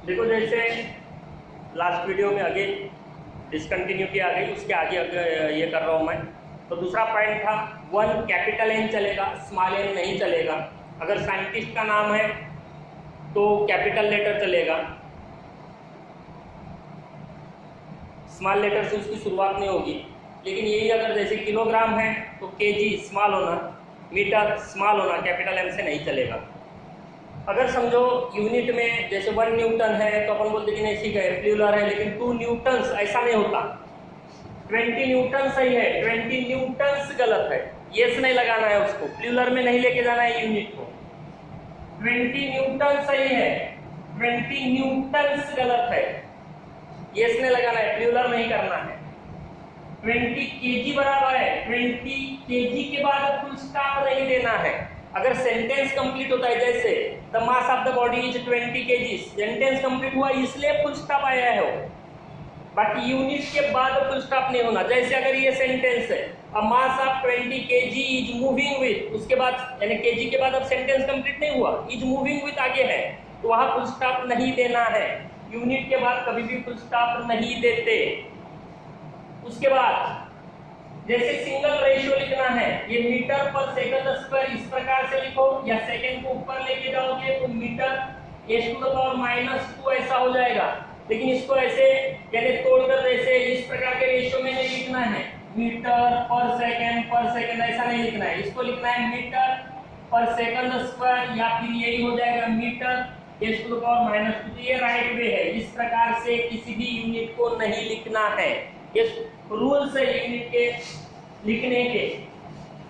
देखो जैसे last video में आगे डिसकंटिन्यू किया गई, उसके आगे ये कर रहा हूँ मैं। तो दूसरा पॉइंट था 1 कैपिटल एन चलेगा, स्मॉल एन नहीं चलेगा। अगर साइंटिस्ट का नाम है तो कैपिटल लेटर चलेगा, स्मॉल लेटर से उसकी शुरुआत नहीं होगी। लेकिन यही अगर जैसे किलोग्राम है तो केजी स्मॉल होना, मीटर स्मॉल होना, कैपिटल एम से नहीं चलेगा। अगर समझो यूनिट में जैसे 1 न्यूटन है तो अपन बोलते कि नहीं ठीक है प्लूरल है, लेकिन 2 न्यूटन्स ऐसा नहीं होता। 20 न्यूटन सही है, 20 न्यूटन्स गलत है। येस नहीं लगाना है, उसको प्लूरल में नहीं लेके जाना है यूनिट को। 20 न्यूटन सही है, 20 न्यूटन्स गलत है, येस नहीं लगाना है, प्लूरल नहीं करना है। 20 केजी बराबर है, 20 केजी के बाद फुल स्टॉप नहीं देना है। अगर सेंटेंस कंप्लीट होता है जैसे the mass of the body is 20 KG, sentence complete हुआ इसलिए फुल स्टॉप आया है वो, बाकी यूनिट के बाद फुल स्टॉप नहीं होना। जैसे अगर ये सेंटेंस है a mass of 20 KG is moving with, उसके बाद यानी केजी के बाद अब सेंटेंस कंप्लीट नहीं हुआ, इज मूविंग विथ आगे है तो वहां फुल स्टॉप नहीं देना है। यूनिट के बाद कभी भी फुल स्टॉप नहीं देते। उसके बाद जैसे सिंगल रेशियो लिखना है, ये मीटर पर सेकंड स्क्वायर इस प्रकार से लिखो, या सेकंड को ऊपर लेके जाओगे तो मीटर (-2) ऐसा हो जाएगा। लेकिन इसको ऐसे यानी तोड़कर जैसे इस प्रकार के रेशियो में नहीं लिखना है, मीटर पर सेकंड ऐसा नहीं लिखना है। इसको लिखना है मीटर पर सेकंड स्क्वायर, या फिर यही हो जाएगा मीटर (-2). ये राइट वे है। इस प्रकार से किसी भी यूनिट को नहीं लिखना है, ये रूल्स है यूनिट के लिखने के।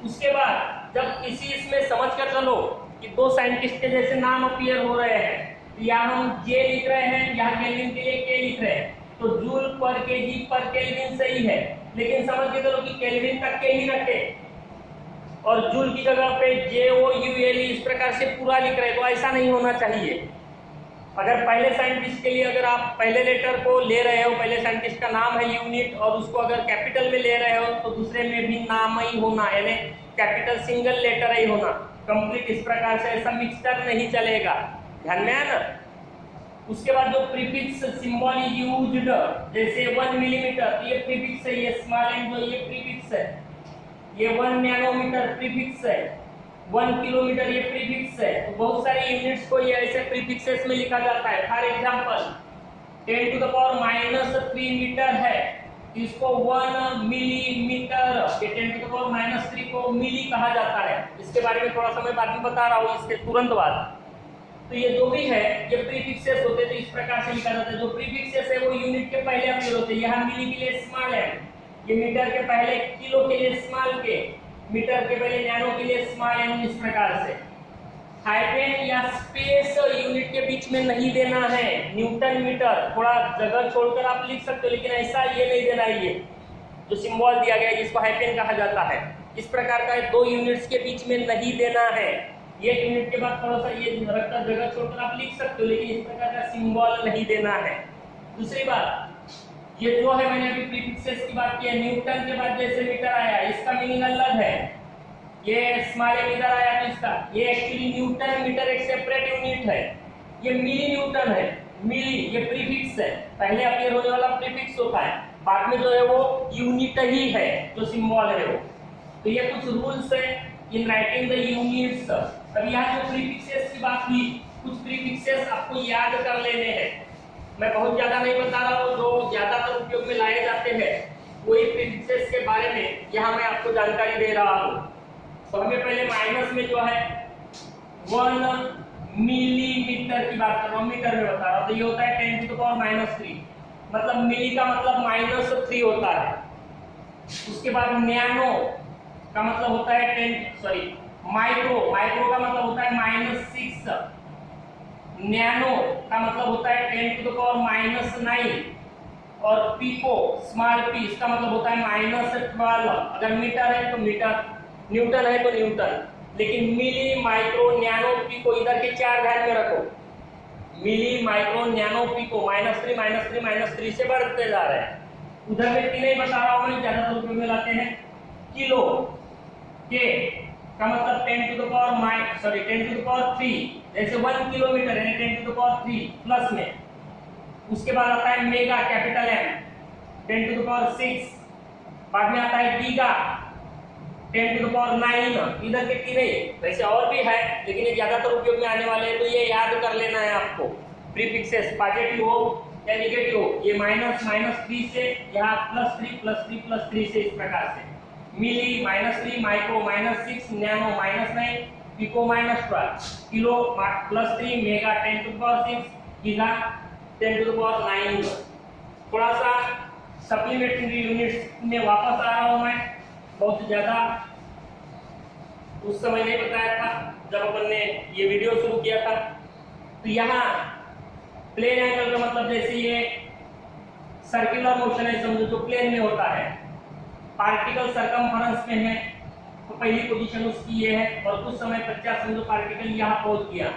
उसके बाद जब किसी इसमें समझ कर चलो कि 2 साइंटिस्ट के जैसे नाम अपीयर हो रहे हैं, यहाँ हम जे लिख रहे हैं, यहाँ केल्विन के लिए के लिख रहे हैं, तो जूल पर केजी पर केल्विन सही है, लेकिन समझ के चलो कि केल्विन तक के ही रखे और जूल की जगह पे JOUL इस प्रकार से पूरा लिख रहे हैं, तो ऐसा नहीं होना चाहिए। अगर पहले साइंटिस्ट के लिए अगर आप पहले लेटर को ले रहे हो, पहले साइंटिस्ट का नाम है यूनिट, और उसको अगर कैपिटल में ले रहे हो तो दूसरे में भी नाम ही होना, यानी कैपिटल सिंगल लेटर ही होना कंप्लीट। इस प्रकार से ऐसा मिक्सचर नहीं चलेगा, ध्यान में है ना। उसके बाद जो प्रीफिक्स सिंबल इज यूज्ड, जैसे 1 मिलीमीटर तो ये प्रीफिक्स है, ये स्मॉल एन जो ये प्रीफिक्स है, ये 1 नैनोमीटर प्रीफिक्स है, 1 किलोमीटर ये प्रीफिक्स है। तो बहुत सारे यूनिट्स को ये ऐसे प्रीफिक्सेस में लिखा जाता है। फॉर एग्जांपल 10⁻³ मीटर है, इसको 1 मिलीमीटर, ये 10⁻³ को मिली कहा जाता है। इसके बारे में थोड़ा सा मैं बाद में बता रहा हूँ, इसके तुरंत बाद। तो ये जो भी है ये प्रीफिक्सेस होते हैं, तो इस प्रकार से लिखा जाता है। जो प्रीफिक्सेस है वो यूनिट के पहले अपीयर होते हैं। यहाँ मिली के लिए स्मॉल है, ये मीटर के पहले, किलो के लिए स्मॉल के, मीटर के पहले नैनो के लिए स्मॉल एन, इस प्रकार से। हाइफेन या स्पेस यूनिट के बीच में नहीं देना है। न्यूटन मीटर थोड़ा जगह छोड़कर आप लिख सकते हो, लेकिन ऐसा ये नहीं देना है। ये जो सिंबल दिया गया है जिसको हाइफेन कहा जाता है, इस प्रकार का 2 यूनिट्स के बीच में नहीं देना है। ये यूनिट के बाद थोड़ा सा ये रखकर जगह छोड़कर आप लिख सकते हो, लेकिन इस प्रकार का सिंबल नहीं देना है। दूसरी बात, ये जो है मैंने अभी प्रीफिक्सेस की बात की है, न्यूटन के बाद जैसे मीटर आया, इसका मीनिंग अलग है। ये स्मॉल एन इधर आया तो इसका, ये एक्चुअली न्यूटन मीटर एक सेपरेट यूनिट है। ये मिली न्यूटन है, मिली ये प्रीफिक्स है, पहले अपीयर होने वाला प्रीफिक्स होता है, बाद में जो है वो यूनिट ही है जो सिंबल है वो। तो ये कुछ रूल्स है इन राइटिंग द यूनिट्स। अब यहाँ जो प्रीफिक्सेस की बात हुई, कुछ प्रीफिक्सेस आपको याद कर लेने हैं। मैं बहुत ज्यादा नहीं बता रहा हूँ, जो ज्यादातर उपयोग में लाए जाते हैं वही प्रीफिक्सेस के बारे में यहाँ मैं आपको जानकारी दे रहा हूँ। तो हमें पहले माइनस में जो है 1 मिलीमीटर की बात कर रहा हूँ, मीटर में बता रहा हूँ, तो ये होता है 10⁻³ मतलब मिली का मतलब -3 होता है। उसके बाद नैनो का मतलब होता है माइक्रो का मतलब होता है -6, नैनो का मतलब होता है 10⁻⁹, और पिको स्मॉल पी इसका मतलब होता है -12। अगर मीटर है तो मीटर, न्यूटन है तो न्यूटन, लेकिन मिली, माइक्रो, नैनो, पिको इधर के 4 ध्यान में रखो। मिली, माइक्रो, नैनो, पिको -3 से बढ़ते जा रहे हैं। उधर में 3 ही बता रहा हूँ मैं, ज्यादातर उपयोग में लाते हैं। किलो के का मतलब 10⁻³ जैसे 1 किलोमीटर है 10⁻³ प्लस में उसके बाद आता है mega capital M 10 to the power 6, बाद में आता है गीगा 10 to the power 9। इधर कितनी नहीं, वैसे और भी है लेकिन ये ज्यादातर उपयोग में आने वाले हैं, तो ये याद कर लेना है आपको। प्रीफिक्सेस पॉजिटिव हो या नेगेटिव हो, ये -3 से यहाँ +3 से इस प्रकार से। Milli -3, micro -6, nano -9, pico -12, kilo +3, mega 10 to the power 6, giga 10 to the power 9। थोड़ा सा सप्लीमेंट्री यूनिट्स में वापस आ रहा हूं मैं, बहुत ज्यादा उस समय नहीं बताया था जब अपन ने ये वीडियो शुरू किया था। तो यहाँ प्लेन एंगल का मतलब जैसे ये सर्कुलर मोशन है समझो, जो प्लेन में होता है, पार्टिकल सरकमफेरेंस में है तो पहली पोजीशन उसकी ये है, और कुछ समय पश्चात समझो पार्टिकल यहाँ पहुंच गया,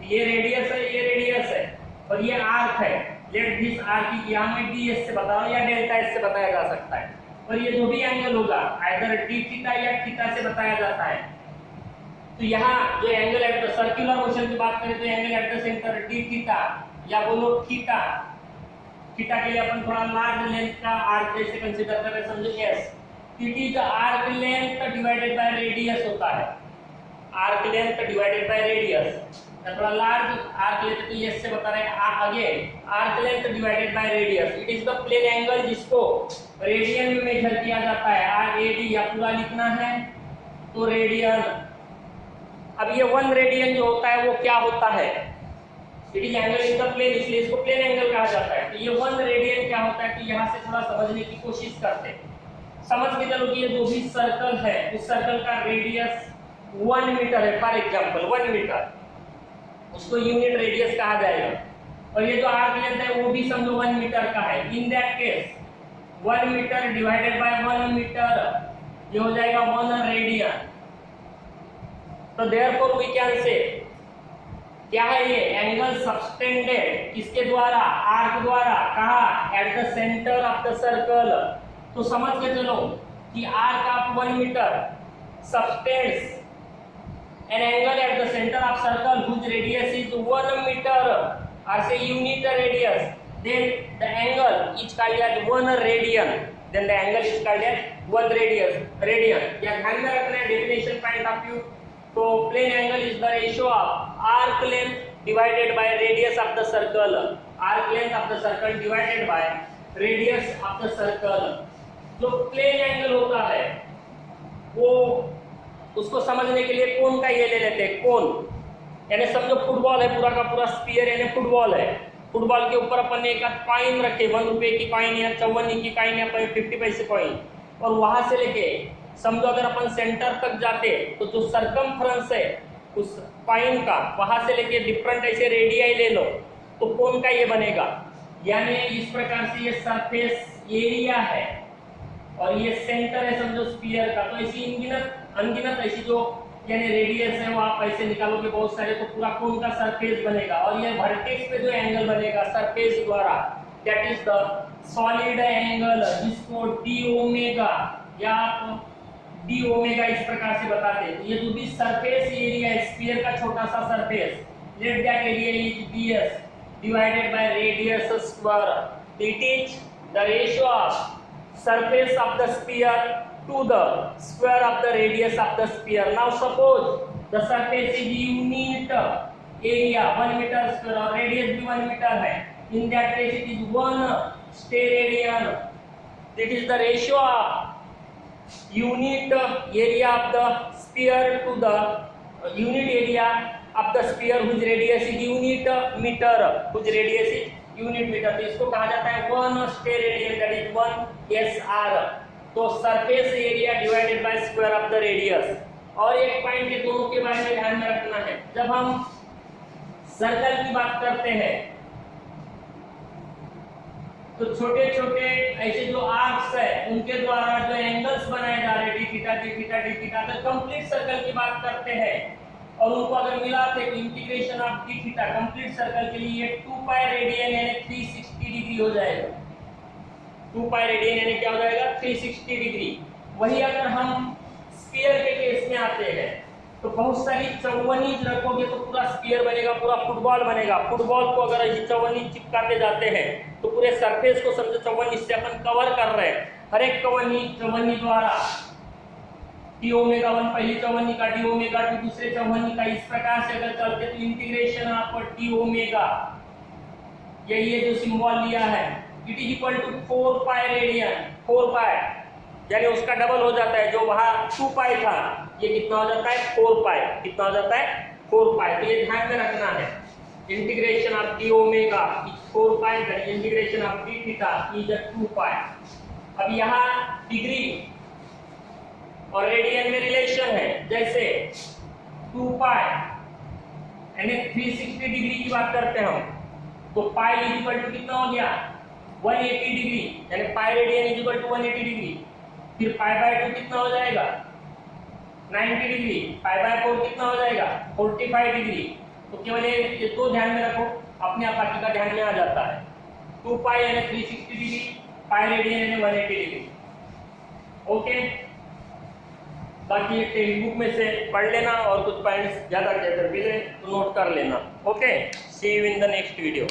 ये रेडियस है, ये रेडियस है और ये आर्क है। लेट दिस आर्क, यहाँ मैं ds से बता रहा हूँ या डेल्टा s से बताया जा सकता है, और ये जो भी एंगल होगा आइदर d थीटा या थीटा से बताया जाता है। तो यहाँ जो angle at the circular motion की बात करें तो angle eight the centre d theta या बोलो थीटा, थीटा के लिए अपन थोड़ा लार्ज लेंथ का आर्क जैसे कंसीडर कर रहे हैं, समझो s, it is arc length divided by radius होता है, arc length divided by radius. थोड़ा लार्ज आर्क लेंथ तो ये से बता रहे हैं again, arc length divided by radius. It is the plane angle जिसको रेडियन में मेजर किया जाता है, RAD या पूरा लिखना है तो रेडियन। अब ये 1 रेडियन जो होता है वो क्या होता है, it is angle in the plane, इसलिए इसको प्लेन एंगल कहा जाता है। तो ये 1 रेडियन क्या होता है, तो यहाँ से थोड़ा समझने की कोशिश करते हैं। समझ के चलो कि ये जो भी सर्कल है उस सर्कल का रेडियस 1 मीटर है, फॉर एग्जांपल 1 मीटर, उसको यूनिट रेडियस कहा जाएगा। और ये जो आर्क लेंथ है वो भी समझो 1 मीटर का है। In that case 1 metre divided by 1 metre ये हो जाएगा 1 रेडियन। तो देयरफॉर वी कैन से क्या है ये एंगल सबटेंडेड किसके द्वारा, आर्क द्वारा, कहा at the centre of the circle. तो समझ के चलो कि arc of 1 metre subtends an angle at the center of circle whose radius is 1 meter or say unit radius, then the angle is called as 1 radian, then the angle is called as 1 radian। या ध्यान में रखना है definition point of view. तो plane angle is the ratio of arc length divided by radius of the circle, arc length of the circle divided by radius of the circle. जो plane angle होता है वो उसको समझने के लिए कोन का ये ले लेते हैं, कोन यानी समझो फुटबॉल है, पूरा का पूरा स्फीयर यानी फुटबॉल है। फुटबॉल के ऊपर अपन ने एक कॉइन रखे, 1 रुपए की कॉइन या 54 की कॉइन या 50 पैसे कॉइन, और वहां से लेके समझो अगर अपन सेंटर तक जाते तो जो सरकमफ्रेंस है उस कॉइन का, वहां से लेके डिफरेंट ऐसे रेडियाई ले लो तो कोन का ये बनेगा। यानी इस प्रकार से ये सरफेस एरिया है और ये सेंटर है समझो स्फीयर का। तो ऐसी अनगिनत ऐसी जो यानी रेडियस है वो आप ऐसे निकालोगे बहुत सारे, तो पूरा कोन का सरफेस बनेगा। और ये वर्टेक्स पे जो एंगल बनेगा सरफेस द्वारा, that is the solid angle, जिसको डी ओमेगा या आप डी ओमेगा इस प्रकार से बताते हैं। ये जो भी सरफेस एरिया है स्फीयर का छोटा सा surface, let that area is ds divided by radius square. It is the ratio of surface of the sphere to the square of the radius of the sphere. Now suppose the surface is unit area 1 meter square और radius भी 1 meter है, in that case it is 1 steradian। That is the ratio of unit area of the sphere to the unit area of the sphere whose radius is unit meter, whose radius is unit metre. तो इसको कहा जाता है 1 steradian, that is 1 SR। तो surface area divided by square of the radius. और एक point के दोनों के बारे में ध्यान में रखना है, जब हम सर्कल की बात करते हैं तो छोटे छोटे ऐसे जो आर्क्स है उनके द्वारा जो एंगल्स बनाए जा रहे हैं d थीटा, अगर कंप्लीट सर्कल की बात करते हैं और उनको अगर मिलाते तो integration of d theta complete circle के लिए 2 पाई रेडियन यानी 360 डिग्री हो जाएगा। 2 पाई रेडियन यानी क्या हो जाएगा 360 डिग्री। वही अगर हम स्फीयर के केस में आते हैं तो बहुत सारी चौवनीज रखोगे तो पूरा स्फीयर बनेगा, पूरा फुटबॉल बनेगा। फुटबॉल को अगर ऐसी चौवनीज चिपकाते जाते हैं तो पूरे सरफेस को समझो चौवनीज से अपन कवर कर रहे हैं। हर एक चौवनी द्वारा टी ओमेगा 1 पहली चौवनी का, टी ओमेगा 2 दूसरे चौवनी का, इस प्रकार से अगर चलते तो इंटीग्रेशन आपको टी ओमेगा, यही है जो सिंबल लिया है, it is equal to 4 pi radian. 4 pi यानी उसका डबल हो जाता है, जो वहां 2 पाई था ये कितना हो जाता है 4 पाई। कितना हो जाता है 4 पाई। तो ये ध्यान में रखना है, integration of D omega is 4 pi, integration of D theta is 2 पाई। अब यहाँ डिग्री और रेडियन में रिलेशन है, जैसे 2 पाई यानी 360 डिग्री की बात करते हैं हम, तो पाई इज इक्वल टू कितना हो गया 180 डिग्री, यानी pi radian is equal to 180 degree. फिर पाई बाय 2 कितना हो जाएगा 90 डिग्री, पाई बाय 4 कितना हो जाएगा 45 डिग्री। तो केवल ये दो ध्यान में रखो, अपने आप बाकी का ध्यान में आ जाता है। 2 पाई यानी 360 डिग्री, पाई रेडियन यानी 180 डिग्री। ओके, बाकी टेक्स्ट बुक में से पढ़ लेना और कुछ पॉइंट्स ज्यादा अगर मिले तो नोट कर लेना। Okay, see you in the next video.